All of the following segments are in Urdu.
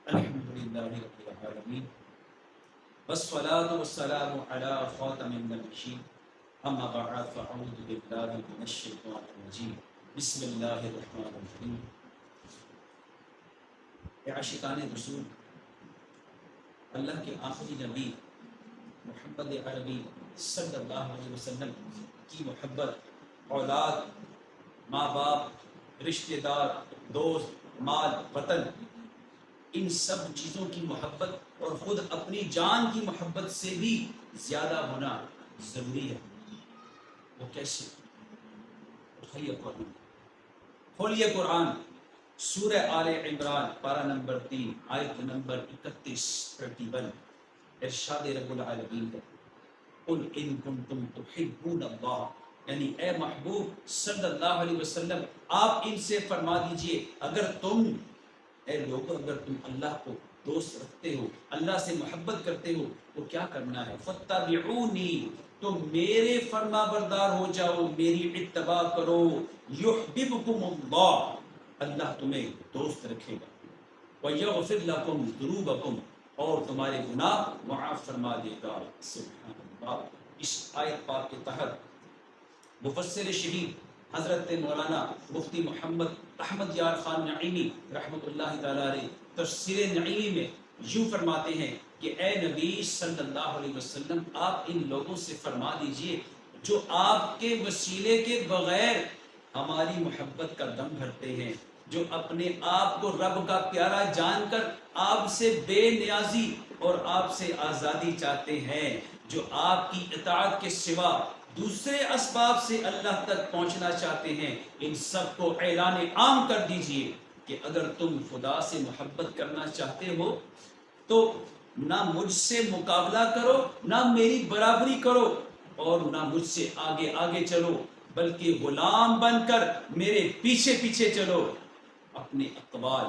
الحمد لله رب العالمين والصلاة والسلام على خاتم النبيين أما بعد فأعوذ بالله من الشيطان الرجيم بسم الله الرحمن الرحيم. اے عاشقان رسول، اللہ کے آخری نبی محمد عربی صلی اللہ علیہ وسلم کی محبت، اولاد، ماں باپ، رشتہ دار، دوست، مال، وطن، ان سب چیزوں کی محبت اور خود اپنی جان کی محبت سے بھی زیادہ ہونا ضروری ہے۔ وہ کیسے؟ اٹھائیے قرآن، کھولیے قرآن، سورہ آل عمران پارہ نمبر 3 آیت نمبر 31 ارشاد رب العالمین ہے، قل ان کنتم تحبون اللہ، یعنی اے محبوب صلی اللہ علیہ وسلم آپ ان سے فرما دیجئے اگر تم، اے لوگوں، اگر تم اللہ کو دوست رکھتے ہو، اللہ سے محبت کرتے ہو تو کیا کرنا ہے؟ فَاتَّبِعُونِي، تم میرے فرما بردار ہو جاؤ، میری اتباع کرو، یحببکم اللہ، اللہ تمہیں دوست رکھے گا، وَيَغْفِرْ لَكُمْ ذُنُوبَكُمْ، اور تمہارے گناہ معاف فرما دے گا۔ سبحان اللہ۔ اس آیت پاک کے تحت مفسر شہید حضرت مولانا مفتی محمد احمد یار خان نعیمی رحمۃ اللہ تعالی علیہ تفسیر نعیمی میں یوں فرماتے ہیں کہ اے نبی صلی اللہ علیہ وسلم آپ ان لوگوں سے فرما دیجئے جو آپ کے وسیلے کے بغیر ہماری محبت کا دم بھرتے ہیں، جو اپنے آپ کو رب کا پیارا جان کر آپ سے بے نیازی اور آپ سے آزادی چاہتے ہیں، جو آپ کی اطاعت کے سوا دوسرے اسباب سے اللہ تک پہنچنا چاہتے ہیں، ان سب کو اعلان عام کر دیجئے کہ اگر تم خدا سے محبت کرنا چاہتے ہو تو نہ مجھ سے مقابلہ کرو، نہ میری برابری کرو، اور نہ مجھ سے آگے آگے چلو، بلکہ غلام بن کر میرے پیچھے پیچھے چلو، اپنے اقوال،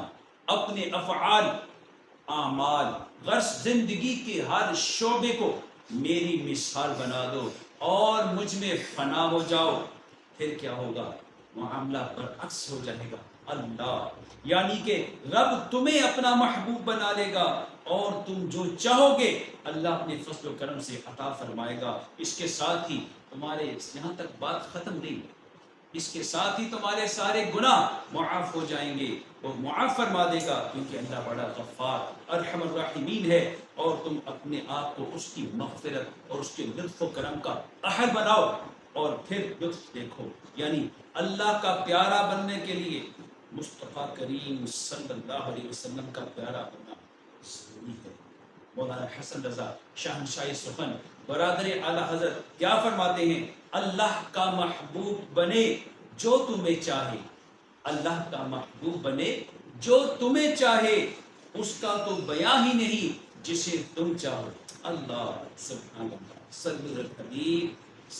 اپنے افعال، اعمال، غرض زندگی کے ہر شعبے کو میری مثال بنا دو اور مجھ میں فنا ہو جاؤ، پھر کیا ہوگا؟ معاملہ برعکس ہو جائے گا۔ اللہ یعنی کہ رب تمہیں اپنا محبوب بنا لے گا اور تم جو چاہو گے اللہ اپنے فضل و کرم سے عطا فرمائے گا۔ اس کے ساتھ ہی تمہارے یہاں تک بات ختم نہیں، اس کے ساتھ ہی تمہارے سارے گناہ معاف ہو جائیں گے اور معاف فرما دے گا، کیونکہ اللہ بڑا غفار ارحم الراحمین ہے، اور تم اپنے آپ کو اس کی مغفرت اور اس کے لطف و کرم کا اہل بناؤ اور پھر لطف دیکھو۔ یعنی اللہ کا پیارا بننے کے لیے مصطفیٰ کریم صلی اللہ علیہ وسلم کا پیارا بننا ضروری ہے۔ مولانا حسن رضا شہنشاہ سخن برادر اعلی حضرت کیا فرماتے ہیں؟ اللہ کا محبوب بنے جو تمہیں چاہے، اللہ کا محبوب بنے جو تمہیں چاہے، اس کا تو بیان ہی نہیں جسے تم چاہو۔ اللہ سبحان اللہ، صلی اللہ علیہ